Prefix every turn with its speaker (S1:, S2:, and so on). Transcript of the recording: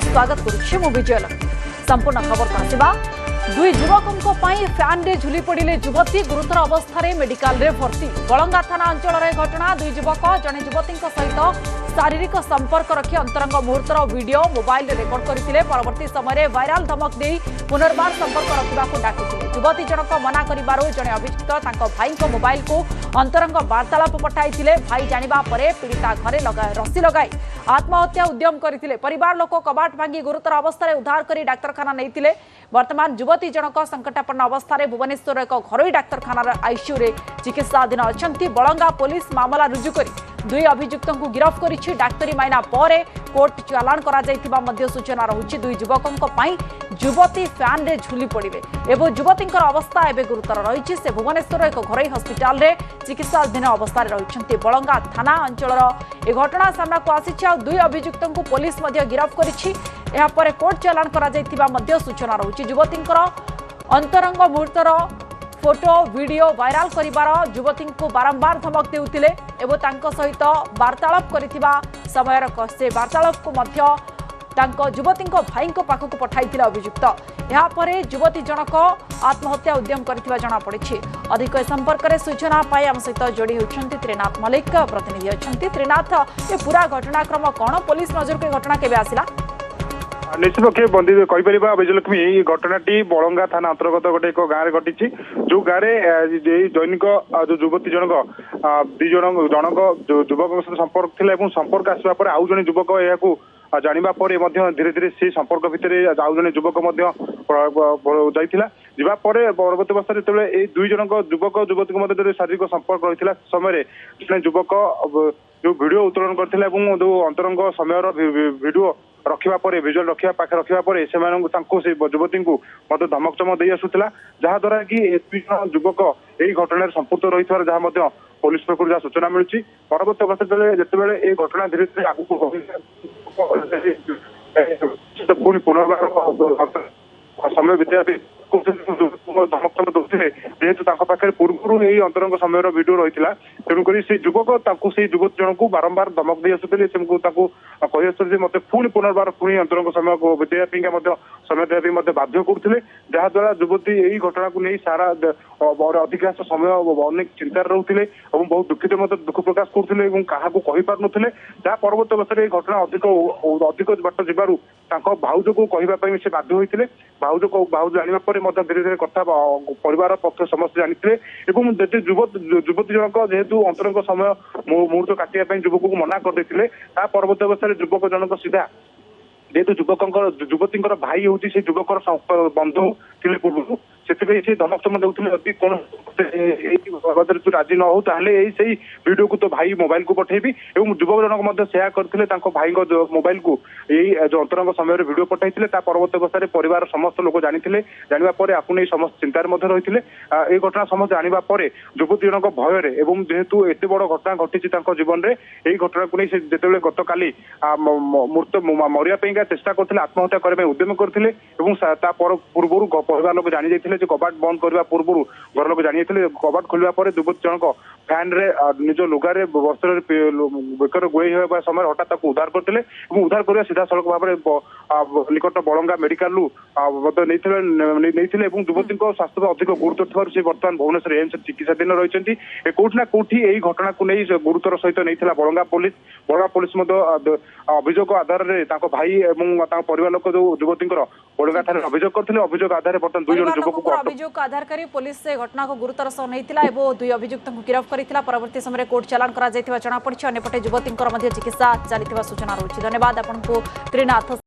S1: स्वागत करुछि मु विजय संपूर्ण खबर को आसिबा दुई युवकों फैन रे झुली पड़े युवती गुरुतर अवस्था मेडिकल रे भर्ती बलंगा थाना अंचल घटना दुई युवक जड़े युवती सहित शारीरिक संपर्क रखी अंतरंग मुहूर्तर वीडियो मोबाइल रेकर्ड करते परवर्ती समय वायरल धमक दे पुनर्बार संपर्क रखा डाकिले युवती जनक मना कर जड़े अभियुक्त भाई मोबाइल को अंतरंग वार्तालाप पठाई भाई जाना पीड़िता घरे रसी लगाई आत्महत्या उद्यम करते परिवार लोक कबाट भांगी गुरुतर अवस्था उद्धार कर डाक्तखाना नहीं वर्तमान युवती जनक संकटापन्न अवस्था भुवनेश्वर एक घरोई डाक्तखाना आईसीयू रे चिकित्साधीन अच्छा बलंगा पुलिस मामला रुजु कर दुई अभियुक्त को गिरफ्त कर डाक्तरी माइना पर कोर्ट चालाण कर सूचना रही दुई युवकों युवती फैन रे झुली पड़े एवं युवती अवस्था एवं गुरुतर रही से भुवनेश्वर एक घरोई हस्पिटाल रे चिकित्साधीन अवस्था रही बलंगा थाना अंचल ए घटना सामना को आसी दुई अभियुक्त को पुलिस गिरफ्त कर कोर्ट चालाण कर सूचना रही युवती अंतरंग मुहूर्तर फोटो वीडियो वायरल करिबार युवती को बारंबार धमक देउतिले एवं तांको सहित वार्तालाप करिथिबा समय से वार्तालाप को मध्य तांको युवती भाई पाखक पठाइथिले अभियुक्त यापर युवती जनक आत्महत्या उद्यम करथिबा जणा पड़िछि अधिक संपर्क में सूचना पाई आम सहित जोड़ी होछंती त्रिनाथ मलिक प्रतिनिधि अछंती त्रिनाथ ये पूरा घटनाक्रम कौन पुलिस नजर को घटना केबे आसिला
S2: निश्चित पक्षे बंदी कहीपर विजयलक्ष्मी यही घटनाटी बलंगा थाना अंतर्गत गोटे एक गाँव में घटी जो गाँव में दैनिक जो युवती जनक जनक युवक सहित संपर्क थिला संपर्क आसवा पर आउ जने युवक या जानिबा परे धीरे धीरे से संपर्क भितर आउ जने युवक जाइला परवर्ती अवस्था जो दुई जनक युवक युवती मध्य शारीरिक संपर्क रही समय युवक जो वीडियो उत्तोलन करथिला जो अंतरंग समय वीडियो रखा विजुअल रखा पाखे रखा से युवती को धमक चमक दे आसूला जहाद्वारा कि युवक यही घटना संपुक्त रही जहाँ पुलिस पक्ष जहाँ सूचना मिली परवर्त अवस्था जिते ये घटना धीरे धीरे आगू पुणी पुनर्बार समय बिता धमक चमक दौले जेहेतु पाखे पूर्व यही अंतरंग समय वीडियो रही तेणुक से युवक से युवती जन को बारंबार धमक दे आसुले कही आसुले मत पुणी पुनर्बार पुणी अंतरंग समय को बिताइबा समय देवाई बाध्य करते जहाद्वारा युवती यही घटना को नहीं सारा अधिकांश समय अनेक चिंतार रोते बहुत दुखित दुख प्रकाश करते क्या कही पार ना जहाँ परवर्त अवस्था घटना अधिक बाट जबार भाउज को कहवाई से बाध्य होते भाउज जाना धीरे धीरे कथा परिवार पक्ष समस्त जानी युवती जनक जेहेतु अंतरंग समय मुहूर्त काटिया युवक को मना करते परवर्त अवस्था युवक जनक सीधा जेहेतु युवती भाई हूँ से युवक बंधु थे पूर्व से धमक चमक देते यदि कौन तू राजी न हो से वीडियो को तो भाई मोबाइल को पठेबी और युवक जनक सेया करते भाई मोबाइल को यही जो अंतरंग समय वीडियो पठाई परवर्त अवस्था परिवार समस्त लोग जानी जाना आपको नहीं समस्त चिंतार रही ये घटना समस्त जाना युवती जनक भय जेहेतु एत बड़ घटना घटी जीवन में यही घटना को नहीं जिते गत काली मूर्त मरिया चेष्टा करते आत्महत्या करने उद्यम करते पूर्व परिवार लोग जानी जाते कबाट बंद करने पूर्व घर लोग जानी कबाट खोलवा युवती जनक फैन रे निज लुगारे वस्त्र बेकर गोई होगा समय हठात उद्धार करते उद्धार करने सीधा सड़क भाव में निकट बलंगा मेडिकल युवती स्वास्थ्य अधिक गुरुतर थी बर्तमान भुवनेश्वर एम्स चिकित्साधीन रही कौटना कौटी यही घटना को नहीं गुरुतर सहित नहीं बलंगा पुलिस अभियोग आधार में भाई और परिवार लोक जो युवती बलंगा थाना अभियोग करते अभियोग आधार में बर्तमान दुई जन युवक
S1: अभियोग आधार कर पुलिस से घटना को गुरुतर सह नहीं दुई अभियुक्त को गिरफ्त कर परवर्ती समय कोर्ट चालाण कर जनापड़ी अंपटे युवती चिकित्सा चली सूचना रही धन्यवाद आपको त्रिनाथ।